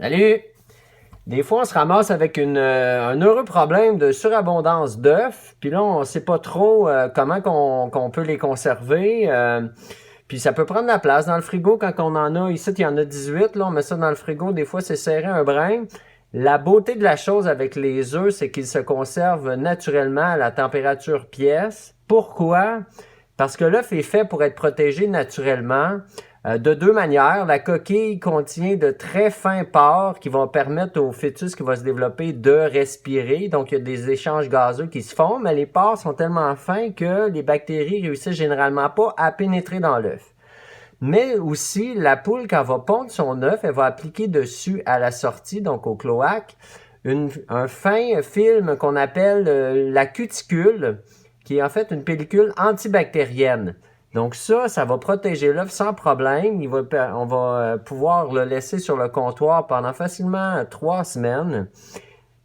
Salut! Des fois, on se ramasse avec un heureux problème de surabondance d'œufs, puis là, on sait pas trop comment qu'on peut les conserver. Puis ça peut prendre la place dans le frigo quand on en a. Ici, il y en a 18, là, on met ça dans le frigo, des fois, c'est serré un brin. La beauté de la chose avec les œufs, c'est qu'ils se conservent naturellement à la température pièce. Pourquoi? Parce que l'œuf est fait pour être protégé naturellement de deux manières. La coquille contient de très fins pores qui vont permettre au fœtus qui va se développer de respirer. Donc, il y a des échanges gazeux qui se font, mais les pores sont tellement fins que les bactéries réussissent généralement pas à pénétrer dans l'œuf. Mais aussi, la poule, quand elle va pondre son œuf, elle va appliquer dessus à la sortie, donc au cloaque, un fin film qu'on appelle la cuticule, qui est en fait une pellicule antibactérienne. Donc ça va protéger l'œuf sans problème. On va pouvoir le laisser sur le comptoir pendant facilement 3 semaines.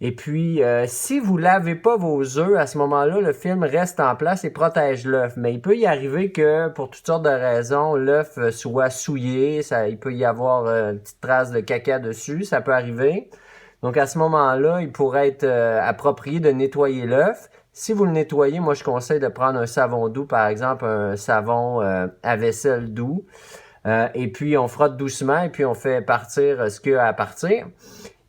Et puis, si vous lavez pas vos œufs, à ce moment-là, le film reste en place et protège l'œuf. Mais il peut y arriver que, pour toutes sortes de raisons, l'œuf soit souillé. Il peut y avoir une petite trace de caca dessus. Ça peut arriver. Donc, à ce moment-là, il pourrait être approprié de nettoyer l'œuf. Si vous le nettoyez, moi, je conseille de prendre un savon doux, par exemple, un savon à vaisselle doux. Et puis, on frotte doucement et puis on fait partir ce qu'il y a à partir.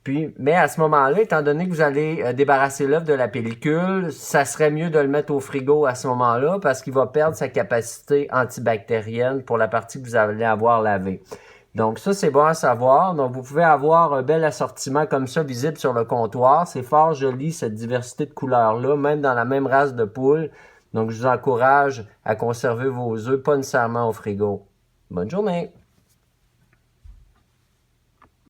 Puis, mais à ce moment-là, étant donné que vous allez débarrasser l'œuf de la pellicule, ça serait mieux de le mettre au frigo à ce moment-là parce qu'il va perdre sa capacité antibactérienne pour la partie que vous allez avoir lavée. Donc ça, c'est bon à savoir. Donc vous pouvez avoir un bel assortiment comme ça visible sur le comptoir. C'est fort joli, cette diversité de couleurs-là, même dans la même race de poule. Donc je vous encourage à conserver vos œufs, pas nécessairement au frigo. Bonne journée!